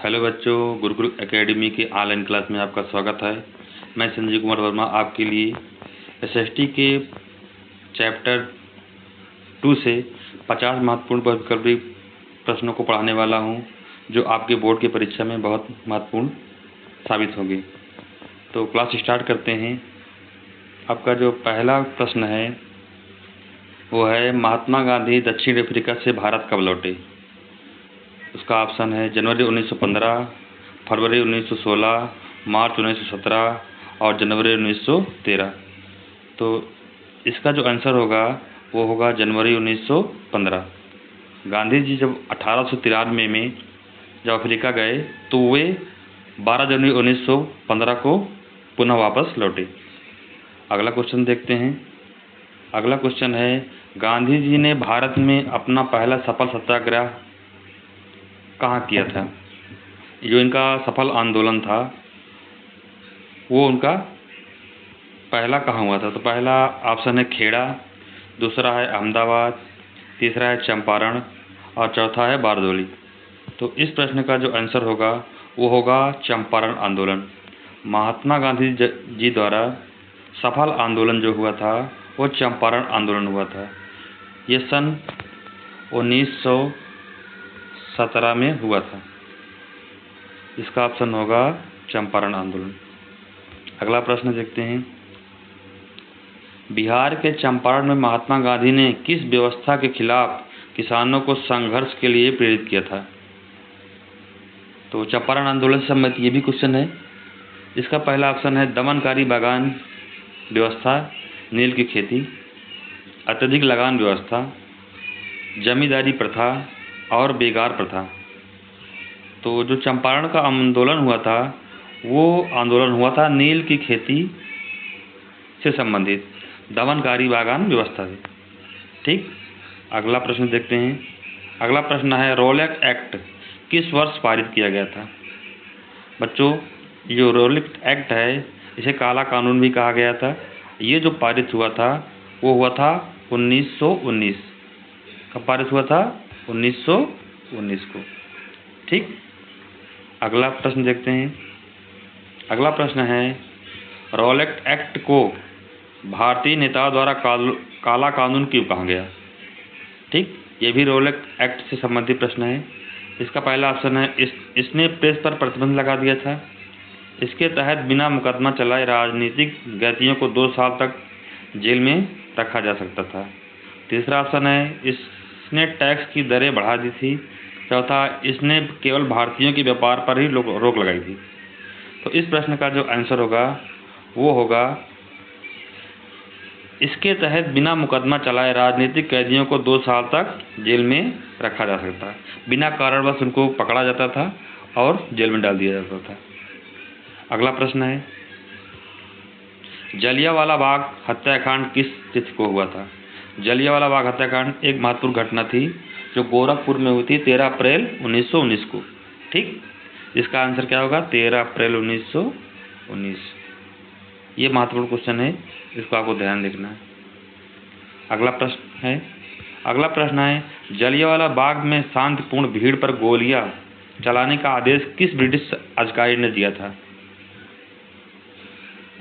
Hello बच्चों, Gurukul academy के online class में आपका स्वागत है। मैं संजीव कुमार वर्मा आपके लिए एसएसटी के चैप्टर 2 से 50 महत्वपूर्ण बहुविकल्पी प्रश्नों को पढ़ाने वाला हूं, जो आपके बोर्ड की परीक्षा में बहुत महत्वपूर्ण साबित होंगे। तो क्लास स्टार्ट करते हैं। आपका जो पहला प्रश्न है वो है, महात्मा गांधी दक्षिण अफ्रीका से भारत कब लौटे? उसका ऑप्शन है जनवरी 1915, फरवरी 1916, मार्च 1917 और जनवरी 1913। तो इसका जो आंसर होगा वो होगा जनवरी 1915। गांधी जी जब 1893 में जब अफ्रीका गए तो वे 12 जनवरी 1915 को पुनः वापस लौटे। अगला क्वेश्चन देखते हैं। अगला क्वेश्चन है, गांधी जी ने भारत में अपना पहला सफल सत्याग्रह कहाँ किया था? जो इनका सफल आंदोलन था वो उनका पहला कहाँ हुआ था? तो पहला ऑप्शन है खेड़ा, दूसरा है अहमदाबाद, तीसरा है चंपारण और चौथा है बारदोली। तो इस प्रश्न का जो आंसर होगा वो होगा चंपारण आंदोलन। महात्मा गांधी जी द्वारा सफल आंदोलन जो हुआ था वो चंपारण आंदोलन हुआ था। ये सन 1917 में हुआ था। इसका ऑप्शन होगा चंपारण आंदोलन। अगला प्रश्न देखते हैं। बिहार के चंपारण में महात्मा गांधी ने किस व्यवस्था के खिलाफ किसानों को संघर्ष के लिए प्रेरित किया था? तो चंपारण आंदोलन से संबंधित ये भी क्वेश्चन है। इसका पहला ऑप्शन है दमनकारी बागान व्यवस्था, नील की खेती, अत्यधिक लगान व्यवस्था, जमींदारी प्रथा और बेगार प्रथा। तो जो चंपारण का आंदोलन हुआ था वो आंदोलन हुआ था नील की खेती से संबंधित, दमनकारी बागान व्यवस्था से। ठीक, अगला प्रश्न देखते हैं। अगला प्रश्न है, रॉलेट एक्ट किस वर्ष पारित किया गया था? बच्चों, जो रॉलेट एक्ट है इसे काला कानून भी कहा गया था। ये जो पारित हुआ था वो हुआ था 1919। कब पारित हुआ था? 1919 को। ठीक, अगला प्रश्न देखते हैं। अगला प्रश्न है, रॉलेट एक्ट को भारतीय नेताओं द्वारा काला कानून क्यों कहा गया? ठीक, ये भी रॉलेट एक्ट से संबंधित प्रश्न है। इसका पहला ऑप्शन है इसने प्रेस पर प्रतिबंध लगा दिया था। इसके तहत बिना मुकदमा चलाए राजनीतिक कैदियों को 2 साल तक जेल में रखा जा सकता था। तीसरा ऑप्शन है इसने टैक्स की दरें बढ़ा दी थी। चौथा, इसने केवल भारतीयों के व्यापार पर ही रोक लगाई थी। तो इस प्रश्न का जो आंसर होगा वो होगा इसके तहत बिना मुकदमा चलाए राजनीतिक कैदियों को 2 साल तक जेल में रखा जा सकता है। बिना कारणवश उनको पकड़ा जाता था और जेल में डाल दिया जाता था। अगला प्रश्न है, जलियांवाला बाग हत्याकांड किस तिथि को हुआ था? जलियांवाला बाग हत्याकांड एक महत्वपूर्ण घटना थी जो गोरखपुर में हुई थी 13 अप्रैल 1919 को। ठीक, इसका आंसर क्या होगा? 13 अप्रैल 1919। ये महत्वपूर्ण क्वेश्चन है, इसको आपको ध्यान देखना है। अगला प्रश्न है, जलियांवाला बाग में शांतिपूर्ण भीड़ पर गोलियां चलाने का आदेश किस ब्रिटिश अधिकारी ने दिया था?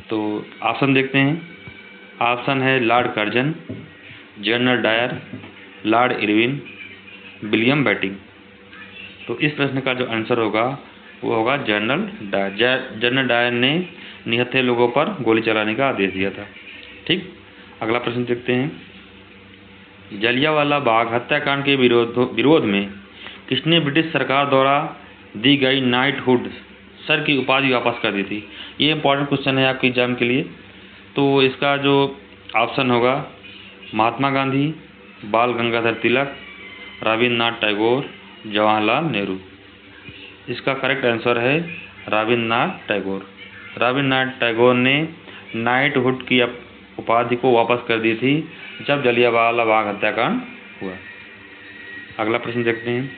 तो ऑप्शन देखते हैं। ऑप्शन है lord Curzon, general Dyer, lord Irwin, William Bentinck. तो इस प्रश्न का जो आंसर होगा वो होगा जनरल डायर। जनरल डायर ने निहत्थे लोगों पर गोली चलाने का आदेश दिया था। ठीक, अगला प्रश्न देखते हैं। जलियांवाला बाग हत्याकांड के विरोध में किसने ब्रिटिश सरकार द्वारा दी गई नाइटहुड सर की उपाधि वापस कर दी थी? ये इंपॉर्टेंट क्वेश्चन है आपके एग्जाम के लिए। तो इसका जो ऑप्शन होगा महात्मा गांधी, बाल गंगाधर तिलक, रविन्द्रनाथ टैगोर, जवाहरलाल नेहरू। इसका करेक्ट आंसर है रविन्द्रनाथ टैगोर। रविन्द्रनाथ टैगोर ने नाइटहुड की उपाधि को वापस कर दी थी जब जलियांवाला बाग हत्याकांड हुआ। अगला प्रश्न देखते हैं।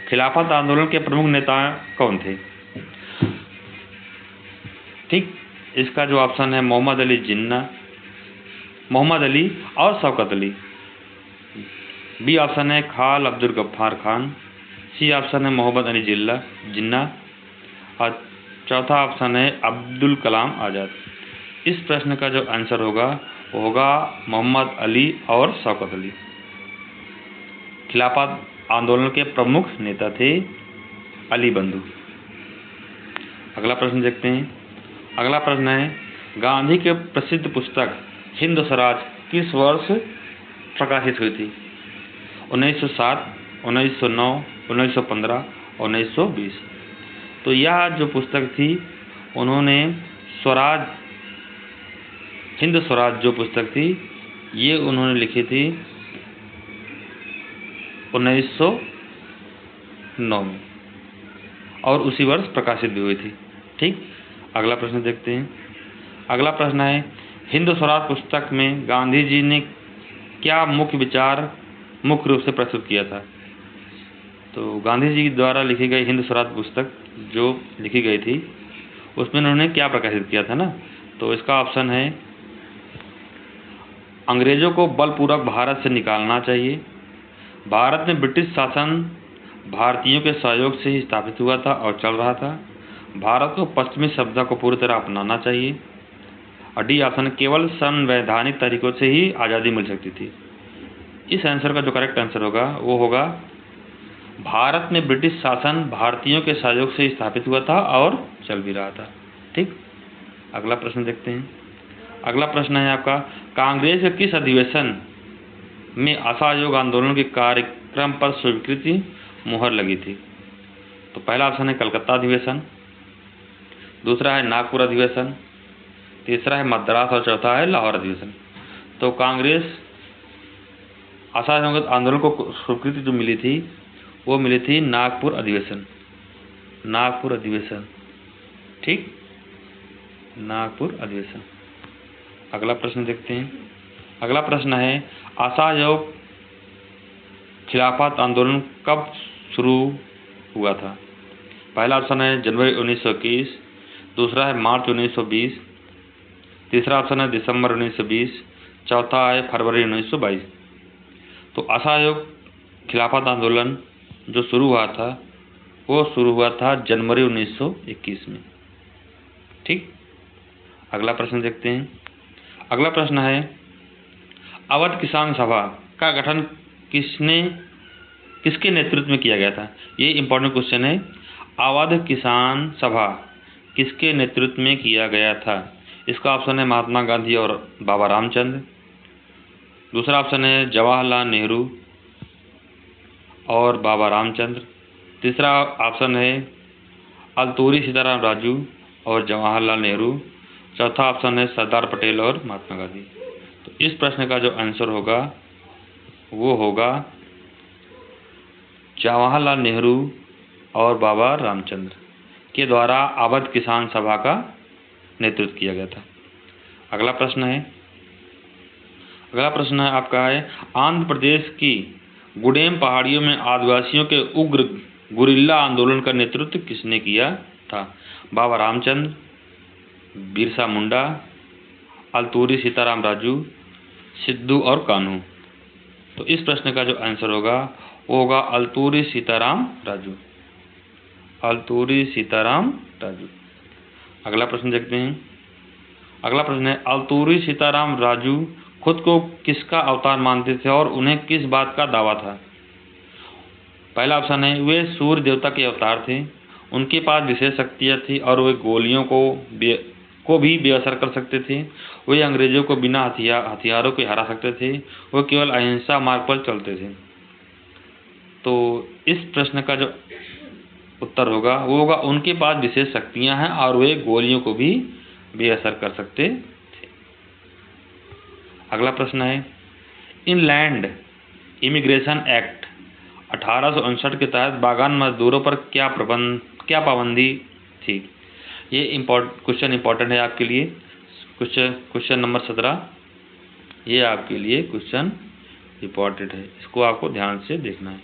खिलाफत आंदोलन के प्रमुख नेता कौन थे? ठीक, इसका जो ऑप्शन है मोहम्मद अली जिन्ना, मोहम्मद अली और शौकत अली। बी ऑप्शन है खान अब्दुल गफ्फार खान। सी ऑप्शन है मोहम्मद अली जिन्ना। और चौथा ऑप्शन है अब्दुल कलाम आज़ाद। इस प्रश्न का जो आंसर होगा वो होगा मोहम्मद अली और शौकत अली। खिलाफत आंदोलन के प्रमुख नेता थे अली बंधु। अगला प्रश्न देखते हैं। अगला प्रश्न है, गांधी के प्रसिद्ध पुस्तक हिंद स्वराज किस वर्ष प्रकाशित हुई थी? 1907, 1909, 1915, 1920। तो यह जो पुस्तक थी उन्होंने स्वराज, हिंद स्वराज जो पुस्तक थी ये उन्होंने लिखी थी 1909 में और उसी वर्ष प्रकाशित भी हुई थी। ठीक, अगला प्रश्न देखते हैं। अगला प्रश्न है, हिंद स्वराज पुस्तक में गांधी जी ने क्या मुख्य विचार मुख्य रूप से प्रस्तुत किया था? तो गांधी जी द्वारा लिखी गई हिंद स्वराज पुस्तक जो लिखी गई थी उसमें उन्होंने क्या प्रकाशित किया था ना? तो इसका ऑप्शन है, अंग्रेजों को बलपूर्वक भारत से निकालना चाहिए, भारत में ब्रिटिश शासन भारतीयों के सहयोग से ही स्थापित हुआ था और चल रहा था, भारत को पश्चिमी सभ्यता को पूरी तरह अपनाना चाहिए, और डी ऑप्शन, केवल संवैधानिक तरीकों से ही आज़ादी मिल सकती थी। इस आंसर का जो करेक्ट आंसर होगा वो होगा, भारत में ब्रिटिश शासन भारतीयों के सहयोग से स्थापित हुआ था और चल भी रहा था। ठीक, अगला प्रश्न देखते हैं। अगला प्रश्न है आपका, कांग्रेस के किस अधिवेशन में असहयोग आंदोलन के कार्यक्रम पर स्वीकृति मुहर लगी थी? तो पहला ऑप्शन है कलकत्ता अधिवेशन, दूसरा है नागपुर अधिवेशन, तीसरा है मद्रास और चौथा है लाहौर अधिवेशन। तो कांग्रेस असहयोग आंदोलन को स्वीकृति जो मिली थी वो मिली थी नागपुर अधिवेशन, नागपुर अधिवेशन। ठीक, नागपुर अधिवेशन। अगला प्रश्न देखते हैं। अगला प्रश्न है, असहयोग खिलाफत आंदोलन कब शुरू हुआ था? पहला ऑप्शन है जनवरी 1921, दूसरा है मार्च 1920, तीसरा ऑप्शन है दिसंबर 1920, चौथा है फरवरी 1922। तो असहयोग खिलाफत आंदोलन जो शुरू हुआ था वो शुरू हुआ था जनवरी 1921 में। ठीक, अगला प्रश्न देखते हैं। अगला प्रश्न है, अवध किसान सभा का गठन किसके नेतृत्व में किया गया था? ये इंपॉर्टेंट क्वेश्चन है। अवध किसान सभा किसके नेतृत्व में किया गया था? इसका ऑप्शन है महात्मा गांधी और बाबा रामचंद्र, दूसरा ऑप्शन है जवाहरलाल नेहरू और बाबा रामचंद्र, तीसरा ऑप्शन है अल्तूरी सीताराम राजू और जवाहरलाल नेहरू, चौथा ऑप्शन है सरदार पटेल और महात्मा गांधी। तो इस प्रश्न का जो आंसर होगा वो होगा जवाहरलाल नेहरू और बाबा रामचंद्र के द्वारा अवध किसान सभा का नेतृत्व किया गया था। अगला प्रश्न है, अगला प्रश्न है आपका है, आंध्र प्रदेश की गुडेम पहाड़ियों में आदिवासियों के उग्र गुरिल्ला आंदोलन का नेतृत्व किसने किया था? बाबा रामचंद्र, बिरसा मुंडा, अल्तूरी सीताराम राजू, सिद्धू और कान्हू। तो इस प्रश्न का जो आंसर होगा वो होगा अल्तूरी सीताराम राजू, अल्तूरी सीताराम राजू। अगला प्रश्न देखते हैं। अगला प्रश्न है, अल्तूरी सीताराम राजू खुद को किसका अवतार मानते थे और उन्हें किस बात का दावा था? पहला ऑप्शन है, वे सूर्य देवता के अवतार थे, उनके पास विशेष शक्तियाँ थी और वे गोलियों को भी बेअसर कर सकते थे, वे अंग्रेजों को बिना हथियारों के हरा सकते थे, वे केवल अहिंसा मार्ग पर चलते थे। तो इस प्रश्न का जो उत्तर होगा वो होगा उनके पास विशेष शक्तियाँ हैं और वे गोलियों को भी बेअसर कर सकते थे। अगला प्रश्न है, इनलैंड इमिग्रेशन एक्ट 1859 के तहत बागान मजदूरों पर क्या पाबंदी थी? ये क्वेश्चन इंपॉर्टेंट है आपके लिए। क्वेश्चन नंबर 17 ये आपके लिए क्वेश्चन इंपॉर्टेंट है, इसको आपको ध्यान से देखना है।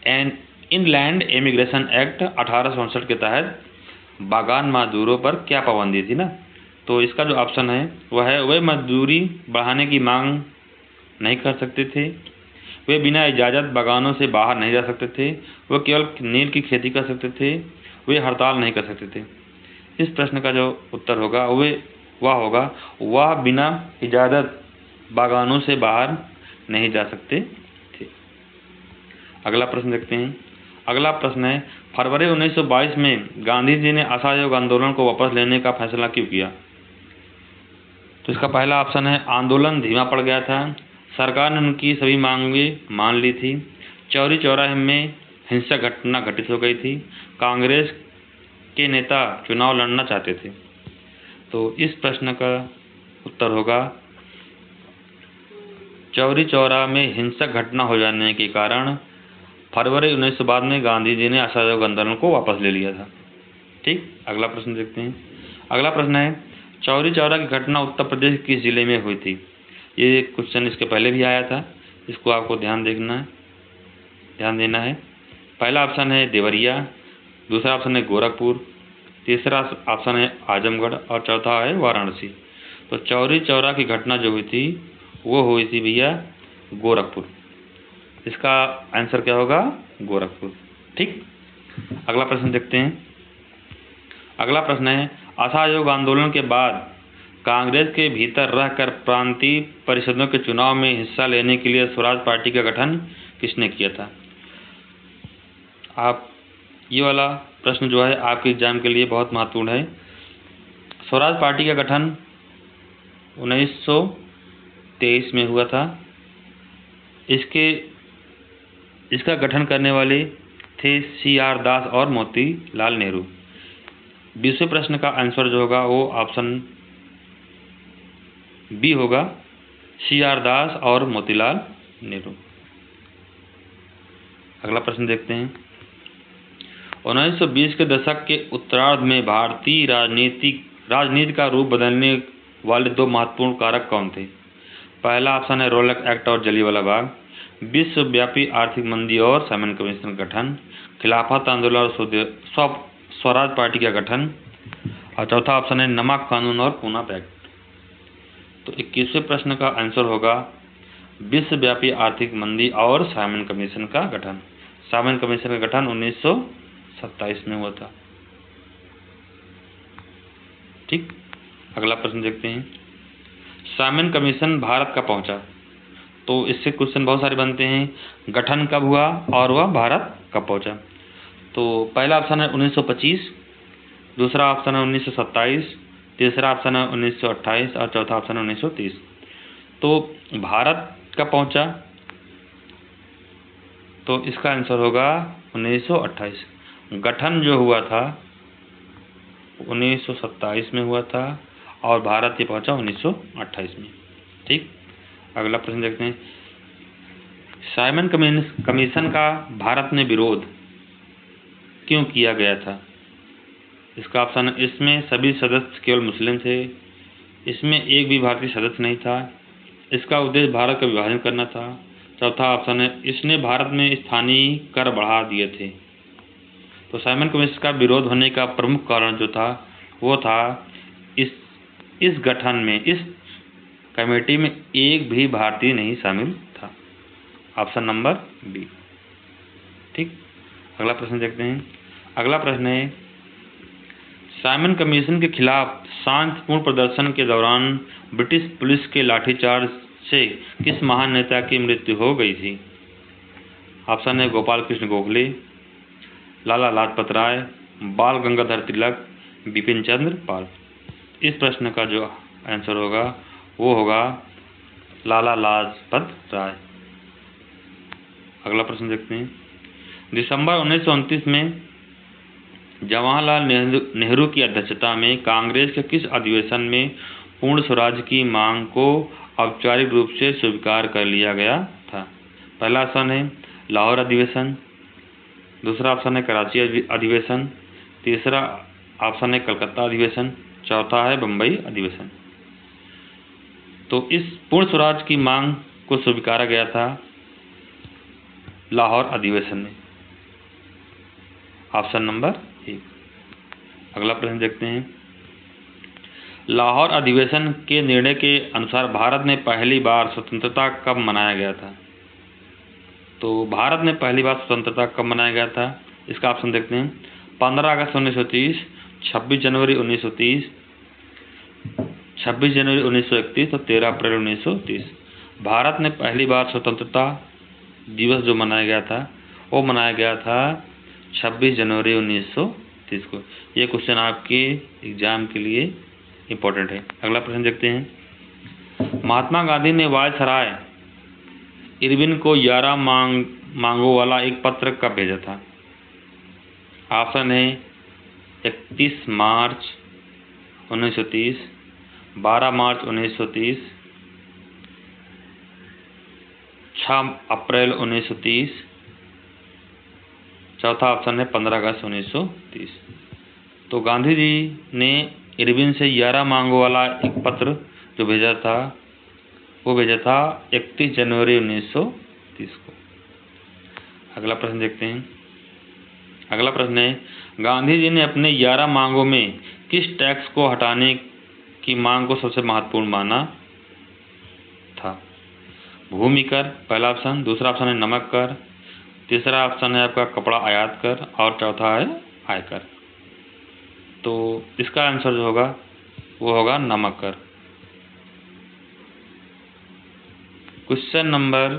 एंड इनलैंड इमिग्रेशन एक्ट 1859 के तहत बागान मजदूरों पर क्या पाबंदी थी ना? तो इसका जो ऑप्शन है वह है, वे मजदूरी बढ़ाने की मांग नहीं कर सकते थे, वे बिना इजाज़त बागानों से बाहर नहीं जा सकते थे, वे केवल नील की खेती कर सकते थे, वे हड़ताल नहीं कर सकते थे। इस प्रश्न का जो उत्तर होगा वह बिना इजाज़त बागानों से बाहर नहीं जा सकते थे। अगला प्रश्न देखते हैं। अगला प्रश्न है, फरवरी 1922 में गांधी जी ने असहयोग आंदोलन को वापस लेने का फैसला क्यों किया? तो इसका पहला ऑप्शन है, आंदोलन धीमा पड़ गया था, सरकार ने उनकी सभी मांगें मान ली थी, चौरी चौराहे में हिंसक घटना घटित हो गई थी, कांग्रेस के नेता चुनाव लड़ना चाहते थे। तो इस प्रश्न का उत्तर होगा, चौरी चौरा में हिंसक घटना हो जाने के कारण फरवरी 1922 में गांधी जी ने असहयोग आंदोलन को वापस ले लिया था। ठीक, अगला प्रश्न देखते हैं। अगला प्रश्न है, चौरी चौरा की घटना उत्तर प्रदेश के किस जिले में हुई थी? ये क्वेश्चन इसके पहले भी आया था, इसको आपको ध्यान देना है। पहला ऑप्शन है देवरिया, दूसरा ऑप्शन है गोरखपुर, तीसरा ऑप्शन है आजमगढ़ और चौथा है वाराणसी। तो चौरी चौरा की घटना जो हुई थी वो हुई थी भैया गोरखपुर। इसका आंसर क्या होगा? गोरखपुर। ठीक, अगला प्रश्न देखते हैं। अगला प्रश्न है, असहयोग आंदोलन के बाद कांग्रेस के भीतर रहकर प्रांतीय परिषदों के चुनाव में हिस्सा लेने के लिए स्वराज पार्टी का गठन किसने किया था? आप ये वाला प्रश्न जो है आपके एग्जाम के लिए बहुत महत्वपूर्ण है। स्वराज पार्टी का गठन 1923 में हुआ था। इसका गठन करने वाले थे CR दास और मोतीलाल नेहरू। 20वें प्रश्न का आंसर जो होगा वो ऑप्शन बी होगा, CR दास और मोतीलाल नेहरू। अगला प्रश्न देखते हैं। 1920 के दशक के उत्तरार्ध में भारतीय राजनीति का रूप बदलने वाले दो महत्वपूर्ण कारक कौन थे? पहला ऑप्शन है रोलक एक्ट और जलियांवाला बाग, विश्वव्यापी आर्थिक मंदी और साइमन कमीशन का गठन, खिलाफत आंदोलन और स्वराज पार्टी का गठन, और चौथा ऑप्शन है नमक कानून और पूना पैक्ट। तो 21वें प्रश्न का आंसर होगा विश्वव्यापी आर्थिक मंदी और साइमन कमीशन का गठन। साइमन कमीशन का गठन 1927 में हुआ था। ठीक, अगला प्रश्न देखते हैं। साइमन कमीशन भारत कब पहुंचा? तो इससे क्वेश्चन बहुत सारे बनते हैं। गठन कब हुआ और वह भारत कब पहुंचा? तो पहला ऑप्शन है 1925, दूसरा ऑप्शन है 1927, तीसरा ऑप्शन है 1928 और चौथा ऑप्शन है 1930। तो भारत कब पहुंचा? तो इसका आंसर होगा 1928। गठन जो हुआ था 1927 में हुआ था और भारत ये पहुंचा 1928 में। ठीक, अगला प्रश्न देखते हैं। साइमन कमीशन का भारत में विरोध क्यों किया गया था? इसका ऑप्शन है, इसमें सभी सदस्य केवल मुस्लिम थे, इसमें एक भी भारतीय सदस्य नहीं था, इसका उद्देश्य भारत का विभाजन करना था, चौथा ऑप्शन है, इसने भारत में स्थानीय कर बढ़ा दिए थे। तो साइमन कमीशन का विरोध होने का प्रमुख कारण जो था वो था इस गठन में, इस कमेटी में एक भी भारतीय नहीं शामिल था। Option number B. ठीक, अगला प्रश्न देखते हैं। अगला प्रश्न है, साइमन कमीशन के खिलाफ शांतिपूर्ण प्रदर्शन के दौरान ब्रिटिश पुलिस के लाठीचार्ज से किस महान नेता की मृत्यु हो गई थी? ऑप्शन है गोपाल कृष्ण गोखले, लाला लाजपत राय, बाल गंगाधर तिलक, बिपिन चंद्र पाल। इस प्रश्न का जो आंसर होगा वो होगा लाला लाजपत राय। अगला प्रश्न देखते हैं। दिसंबर 1929 में जवाहरलाल नेहरू की अध्यक्षता में कांग्रेस के किस अधिवेशन में पूर्ण स्वराज की मांग को औपचारिक रूप से स्वीकार कर लिया गया था? पहला ऑप्शन है लाहौर अधिवेशन, दूसरा ऑप्शन है कराची अधिवेशन, तीसरा ऑप्शन है कलकत्ता अधिवेशन, चौथा है बम्बई अधिवेशन। तो इस पूर्ण स्वराज की मांग को स्वीकारा गया था लाहौर अधिवेशन में। Option number 1। अगला प्रश्न देखते हैं। लाहौर अधिवेशन के निर्णय के अनुसार भारत में पहली बार स्वतंत्रता कब मनाया गया था? तो भारत में पहली बार स्वतंत्रता कब मनाया गया था? इसका ऑप्शन देखते हैं। 15 अगस्त 1930, 26 जनवरी 1930, 26 जनवरी 1931 और 13 अप्रैल 1930। भारत ने पहली बार स्वतंत्रता दिवस जो मनाया गया था वो मनाया गया था 26 जनवरी 1930 को। ये क्वेश्चन आपके एग्जाम के लिए इम्पोर्टेंट है। अगला प्रश्न देखते हैं। महात्मा गांधी ने वायसराय इरविन को 11 मांगों वाला एक पत्र कब भेजा था? ऑप्शन है 31 मार्च 1930, 12 मार्च 1930, 6 अप्रैल 1930, चौथा ऑप्शन है 15 अगस्त 1930। तो गांधी जी ने इरविन से 11 मांगों वाला एक पत्र जो भेजा था वो भेजा था 31 जनवरी 1930 को। अगला प्रश्न देखते हैं। अगला प्रश्न है, गांधी जी ने अपने 11 मांगों में किस टैक्स को हटाने की मांग को सबसे महत्वपूर्ण माना था? भूमि कर पहला ऑप्शन, दूसरा ऑप्शन है नमक कर, तीसरा ऑप्शन है आपका कपड़ा आयात कर और चौथा है आयकर। तो इसका आंसर जो होगा वो होगा नमक कर। क्वेश्चन नंबर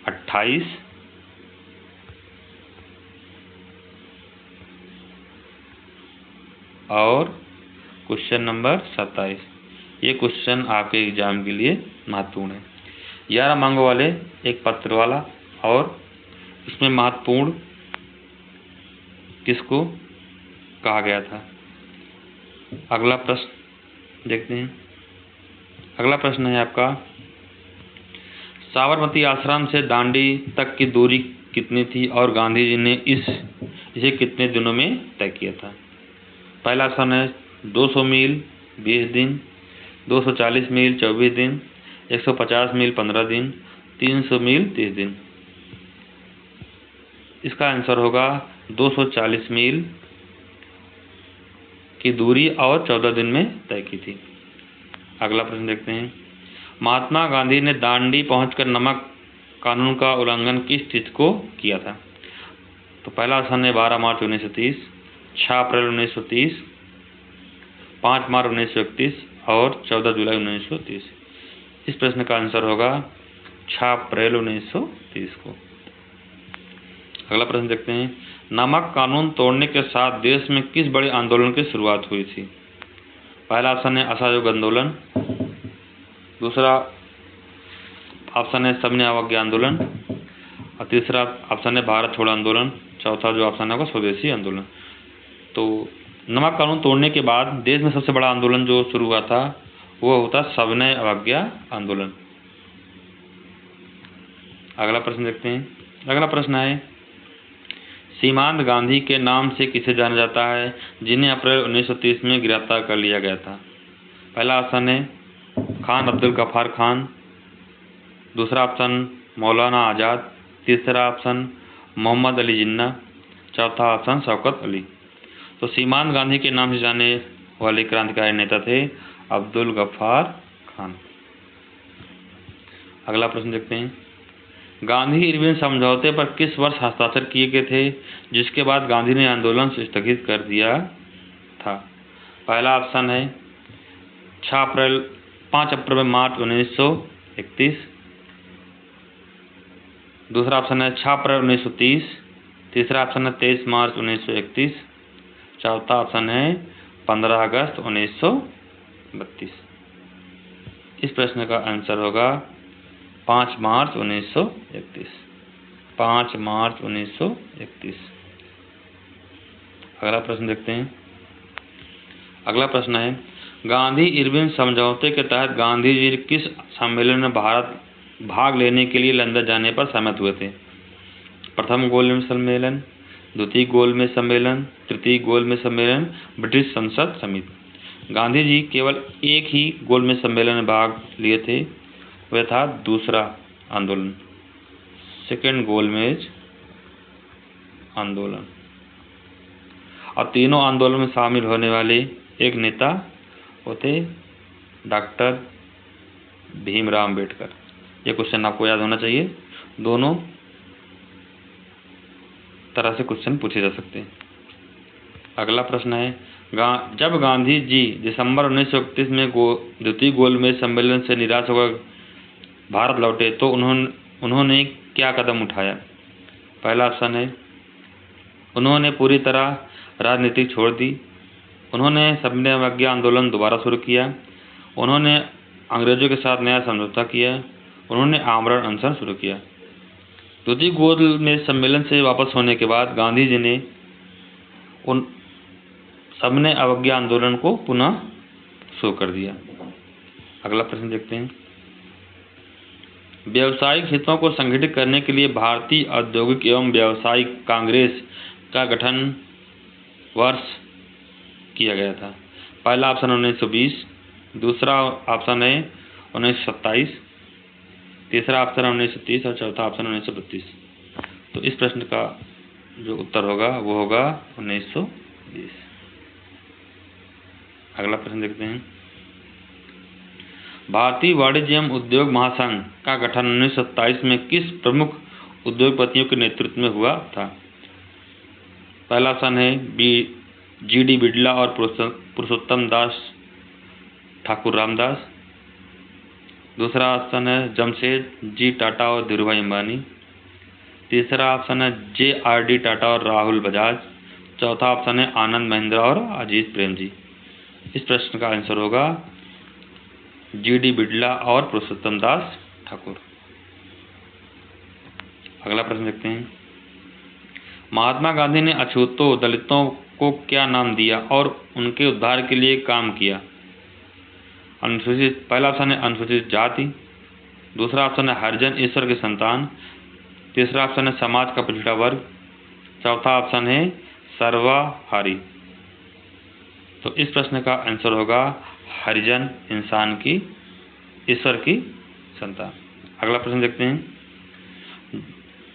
28 और क्वेश्चन नंबर 27, ये क्वेश्चन आपके एग्जाम के लिए महत्वपूर्ण है। 11 मांगों वाले एक पत्र वाला और इसमें महत्वपूर्ण किसको कहा गया था? अगला प्रश्न देखते हैं। अगला प्रश्न है आपका, साबरमती आश्रम से दांडी तक की दूरी कितनी थी और गांधी जी ने इसे कितने दिनों में तय किया था? पहला ऑप्शन है 200 मील 20 दिन, 240 मील 24 दिन, 150 मील 15 दिन, 300 मील 30 दिन। इसका आंसर होगा 240 मील की दूरी और 14 दिन में तय की थी। अगला प्रश्न देखते हैं। महात्मा गांधी ने दांडी पहुंचकर नमक कानून का उल्लंघन किस तिथि को किया था? तो पहला ऑप्शन है 12 मार्च 1930, 6 अप्रैल 1930, 5 मार्च 1931 और 14 जुलाई 1930। इस प्रश्न का आंसर होगा 6 अप्रैल 1930 को। अगला प्रश्न देखते हैं। नमक कानून तोड़ने के साथ देश में किस बड़े आंदोलन की शुरुआत हुई थी? पहला ऑप्शन है असहयोग आंदोलन, दूसरा ऑप्शन है सविनय अवज्ञा आंदोलन और तीसरा ऑप्शन है भारत छोड़ो आंदोलन, चौथा जो ऑप्शन है स्वदेशी आंदोलन। तो नमक कानून तोड़ने के बाद देश में सबसे बड़ा आंदोलन जो शुरू हुआ था वो होता सविनय अवज्ञा आंदोलन। अगला प्रश्न देखते हैं। अगला प्रश्न है, सीमांत गांधी के नाम से किसे जाना जाता है जिन्हें अप्रैल 1930 में गिरफ्तार कर लिया गया था? पहला ऑप्शन है खान अब्दुल गफ्फार खान, दूसरा ऑप्शन मौलाना आज़ाद, तीसरा ऑप्शन मोहम्मद अली जिन्ना, चौथा ऑप्शन शौकत अली। तो सीमांत गांधी के नाम से जाने वाले क्रांतिकारी नेता थे अब्दुल गफ्फार खान। अगला प्रश्न देखते हैं। गांधी इरविन समझौते पर किस वर्ष हस्ताक्षर किए गए थे जिसके बाद गांधी ने आंदोलन से स्थगित कर दिया था? पहला ऑप्शन है 5 अप्रैल मार्च 1931, दूसरा ऑप्शन है 6 अप्रैल 1930, तीसरा ऑप्शन है 23 मार्च 1931, चौथा ऑप्शन है 15 अगस्त 1932। इस प्रश्न का आंसर होगा 5 मार्च 1931। 5 मार्च 1931। अगला प्रश्न देखते हैं। अगला प्रश्न है, गांधी इरविन समझौते के तहत गांधी जी किस सम्मेलन में भाग लेने के लिए लंदन जाने पर सहमत हुए थे? प्रथम गोलमेज सम्मेलन, द्वितीय गोलमेज सम्मेलन, तृतीय गोलमेज सम्मेलन, ब्रिटिश संसद समिति। गांधी जी केवल एक ही गोलमेज सम्मेलन में भाग लिए थे, वह था दूसरा आंदोलन, सेकेंड गोलमेज आंदोलन। और तीनों आंदोलन में शामिल होने वाले एक नेता वो थे डॉक्टर भीमराव अम्बेडकर। ये क्वेश्चन आपको याद होना चाहिए। दोनों तरह से क्वेश्चन पूछे जा सकते हैं। अगला प्रश्न है, जब गांधी जी दिसंबर 1931 में द्वितीय गोलमेज सम्मेलन से निराश होकर भारत लौटे तो उन्होंने क्या कदम उठाया? पहला ऑप्शन है, उन्होंने पूरी तरह राजनीति छोड़ दी, उन्होंने सविनय अवज्ञा आंदोलन दोबारा शुरू किया, उन्होंने अंग्रेजों के साथ नया समझौता किया, उन्होंने आमरण अनशन शुरू किया। द्वितीय गोलमेज सम्मेलन से वापस होने के बाद गांधी जी ने उन सविनय अवज्ञा आंदोलन को पुनः शुरू कर दिया। अगला प्रश्न देखते हैं, व्यावसायिक हितों को संगठित करने के लिए भारतीय औद्योगिक एवं व्यावसायिक कांग्रेस का गठन वर्ष किया गया था। पहला ऑप्शन 1920, दूसरा ऑप्शन है 1927, तीसरा ऑप्शन 1930 और चौथा ऑप्शन 1932। तो इस प्रश्न का जो उत्तर होगा वो होगा 1920। अगला प्रश्न देखते हैं, भारतीय वाणिज्य एवं उद्योग महासंघ का गठन 1927 में किस प्रमुख उद्योगपतियों के नेतृत्व में हुआ था? पहला ऑप्शन है जी.डी. बिड़ला और पुरुषोत्तम दास ठाकुर रामदास, दूसरा ऑप्शन है जमशेद जी टाटा और धीरूभाई अंबानी, तीसरा ऑप्शन है जे.आर.डी. टाटा और राहुल बजाज, चौथा ऑप्शन है आनंद महिंद्रा और अजीत प्रेम जी। इस प्रश्न का आंसर होगा जी.डी. बिड़ला और पुरुषोत्तम दास ठाकुर। अगला प्रश्न देखते हैं, महात्मा गांधी ने अछूतों दलितों को क्या नाम दिया और उनके उद्धार के लिए काम किया? पहला ऑप्शन है अनुसूचित जाति, दूसरा ऑप्शन है हरिजन ईश्वर की संतान, तीसरा ऑप्शन है समाज का पिछड़ा वर्ग, चौथा ऑप्शन है सर्वाहारी। तो इस प्रश्न का आंसर होगा हरिजन, इंसान की, ईश्वर की संतान। अगला प्रश्न देखते हैं,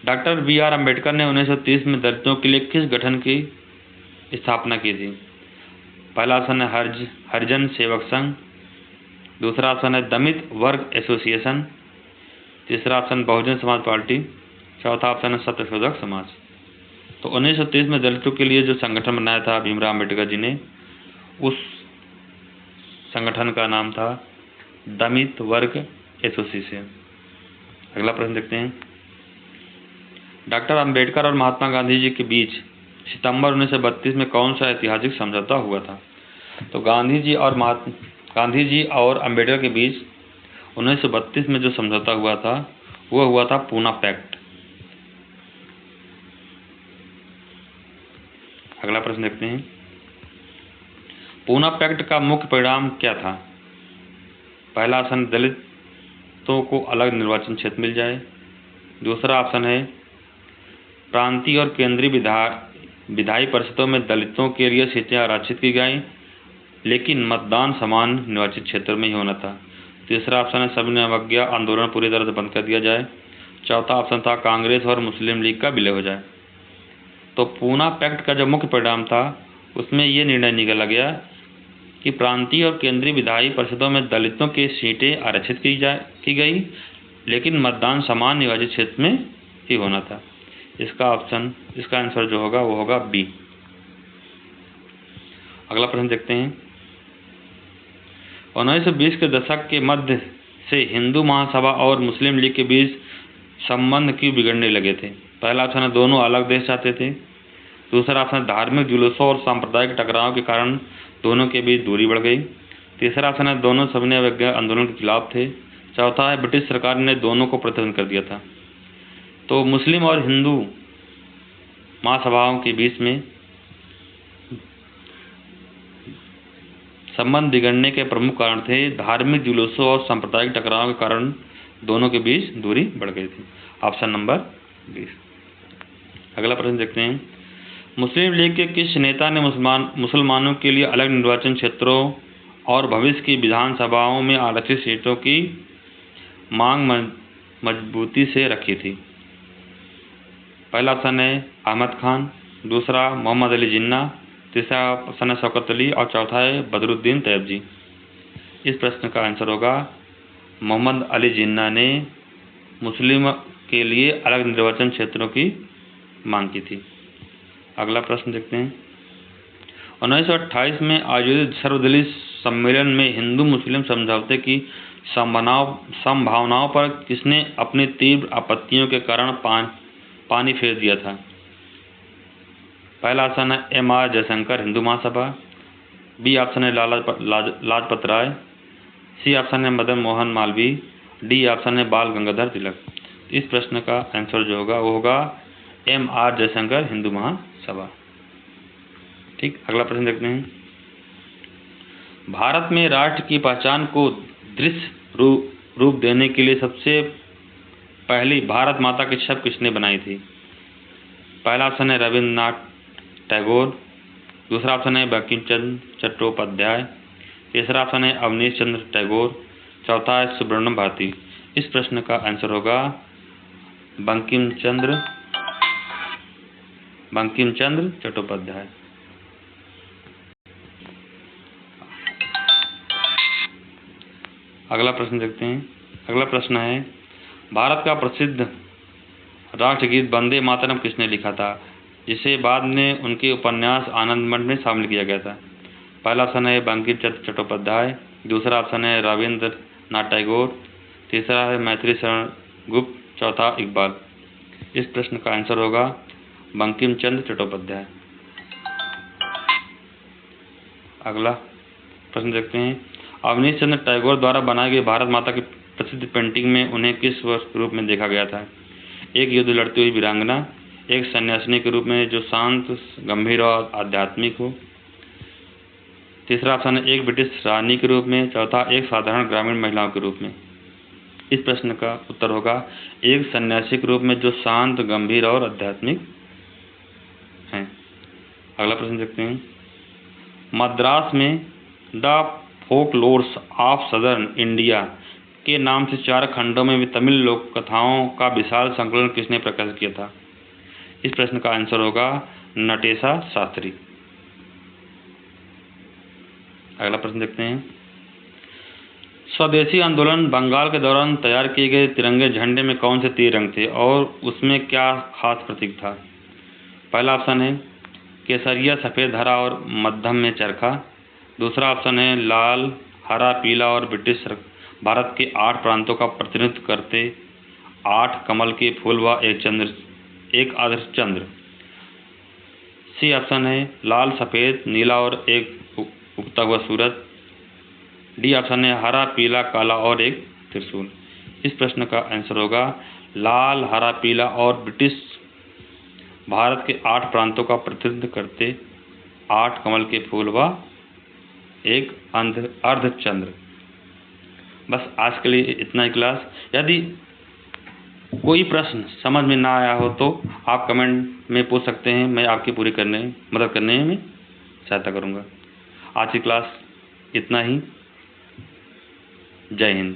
डॉक्टर बी.आर. अम्बेडकर ने 1930 में दलितों के लिए किस गठन की स्थापना की थी? पहला ऑप्शन है हरिजन सेवक संघ, दूसरा ऑप्शन है दलित वर्ग एसोसिएशन, तीसरा ऑप्शन बहुजन समाज पार्टी, चौथा ऑप्शन है सत्यशोधक समाज। तो 1930 में दलितों के लिए जो संगठन बनाया था भीमराव अम्बेडकर जी ने, उस संगठन का नाम था दलित वर्ग एसोसिएशन। अगला प्रश्न देखते हैं, डॉक्टर अम्बेडकर और महात्मा गांधी जी के बीच सितंबर 1932 में कौन सा ऐतिहासिक समझौता हुआ था? तो गांधी जी और अम्बेडकर के बीच 1932 में जो समझौता हुआ था वो हुआ था पूना पैक्ट। अगला प्रश्न देखते हैं, पूना पैक्ट का मुख्य परिणाम क्या था? पहला ऑप्शन दलितों को अलग निर्वाचन क्षेत्र मिल जाए, दूसरा ऑप्शन है प्रांतीय और केंद्रीय विधायी परिषदों में दलितों के लिए सीटें आरक्षित की गई, लेकिन मतदान समान निर्वाचित क्षेत्र में ही होना था, तीसरा ऑप्शन है सविनय अवज्ञा आंदोलन पूरी तरह से बंद कर दिया जाए, चौथा ऑप्शन था कांग्रेस और मुस्लिम लीग का विलय हो जाए। तो पूना पैक्ट का जो मुख्य परिणाम था उसमें ये निर्णय निकाला गया कि प्रांतीय और केंद्रीय विधायी परिषदों में दलितों की सीटें आरक्षित की गई, लेकिन मतदान समान निर्वाचित क्षेत्र में ही होना था। इसका आंसर जो होगा वो होगा बी। अगला प्रश्न देखते हैं, 1920 के दशक के मध्य से हिंदू महासभा और मुस्लिम लीग के बीच संबंध क्यों बिगड़ने लगे थे? पहला ऑप्शन है दोनों अलग देश चाहते थे, दूसरा ऑप्शन धार्मिक जुलूसों और सांप्रदायिक टकराव के कारण दोनों के बीच दूरी बढ़ गई, तीसरा ऑप्शन है दोनों सविनय अवज्ञा आंदोलन के खिलाफ थे, चौथा है ब्रिटिश सरकार ने दोनों को प्रतिबंध कर दिया था। तो मुस्लिम और हिंदू महासभाओं के बीच में संबंध बिगड़ने के प्रमुख कारण थे धार्मिक जुलूसों और सांप्रदायिक टकराव के कारण दोनों के बीच दूरी बढ़ गई थी। Option number 20। अगला प्रश्न देखते हैं, मुस्लिम लीग के किस नेता ने मुसलमानों के लिए अलग निर्वाचन क्षेत्रों और भविष्य की विधानसभाओं में आरक्षित सीटों की मांग मजबूती से रखी थी? पहला ऑप्शन है अहमद खान, दूसरा मोहम्मद अली जिन्ना, तीसरा ऑप्शन है शौकत अली और चौथा है बदरुद्दीन तैयब जी। इस प्रश्न का आंसर होगा मोहम्मद अली जिन्ना ने मुस्लिम के लिए अलग निर्वाचन क्षेत्रों की मांग की थी। अगला प्रश्न देखते हैं। 1928 में आयोजित सर्वदलीय सम्मेलन में हिंदू मुस्लिम समझौते की संभावनाओं पर किसने अपनी तीव्र आपत्तियों के कारण पानी फेर दिया था? पहला ऑप्शन है M.R. Jaishankar, Hindu Mahasabha. B option है लाजपत राय। सी ऑप्शन है मदन मोहन मालवीय। डी ऑप्शन है बाल गंगाधर तिलक। इस प्रश्न का आंसर जो होगा वो होगा M.R. जयशंकर, हिंदू महासभा। ठीक, अगला प्रश्न देखते हैं। भारत में राष्ट्र की पहचान को दृश्य रूप देने के लिए सबसे पहली भारत माता की छवि किसने बनाई थी? पहला ऑप्शन है रविन्द्रनाथ टैगोर। दूसरा ऑप्शन है बंकिम चंद्र चट्टोपाध्याय। तीसरा ऑप्शन है अवनीश चंद्र टैगोर। चौथा है सुब्रमण्यम भारती। इस प्रश्न का आंसर होगा बंकिम चंद्र चट्टोपाध्याय। अगला प्रश्न देखते हैं। अगला प्रश्न है, भारत का प्रसिद्ध राष्ट्रगीत वंदे मातरम किसने लिखा था, जिसे बाद में उनके उपन्यास आनंद मठ में शामिल किया गया था? पहला ऑप्शन है बंकिम चंद्र चट्टोपाध्याय। दूसरा ऑप्शन है रविन्द्रनाथ टैगोर। तीसरा है मैथिली शरण गुप्त। चौथा इकबाल। इस प्रश्न का आंसर होगा बंकिम चंद्र चट्टोपाध्याय। अगला प्रश्न देखते हैं। अवनीश चंद्र टैगोर द्वारा बनाई गई भारत माता की प्रसिद्ध पेंटिंग में उन्हें किस रूप में देखा गया था? एक युद्ध लड़ती हुई वीरांगना, एक सन्यासिनी के रूप में जो शांत, गंभीर और आध्यात्मिक हो। तीसरा ऑप्शन है एक ब्रिटिश रानी के रूप में। चौथा एक साधारण ग्रामीण महिलाओं के रूप में। इस प्रश्न का उत्तर होगा एक सन्यासी के रूप में जो शांत, गंभीर और आध्यात्मिक हैं। अगला प्रश्न देखते हैं। मद्रास में the folklores of southern India के नाम से 4 खंडों में तमिल लोक कथाओं का विशाल संकलन किसने प्रकाशित किया था? इस प्रश्न का आंसर होगा नटेशा शास्त्री। अगला प्रश्न देखते हैं। स्वदेशी आंदोलन बंगाल के दौरान तैयार किए गए तिरंगे झंडे में कौन से 3 रंग थे और उसमें क्या खास प्रतीक था? पहला ऑप्शन है केसरिया, सफ़ेद, हरा और मध्यम में चरखा। दूसरा ऑप्शन है लाल, हरा, पीला और ब्रिटिश भारत के 8 प्रांतों का प्रतिनिधित्व करते 8 कमल के फूल व एक आदर्श चंद्र। सी ऑप्शन है लाल, सफ़ेद, नीला और एक उगता हुआ सूरज। डी ऑप्शन है हरा, पीला, काला और एक त्रिशूल। इस प्रश्न का आंसर होगा लाल, हरा, पीला और ब्रिटिश भारत के 8 प्रांतों का प्रतिनिधित्व करते 8 कमल के फूल व एक अर्धचंद्र। बस आज के लिए इतना ही क्लास। यदि कोई प्रश्न समझ में ना आया हो तो आप कमेंट में पूछ सकते हैं, मैं आपकी पूरी मदद करने में सहायता करूँगा। आज की क्लास इतना ही। जय हिंद।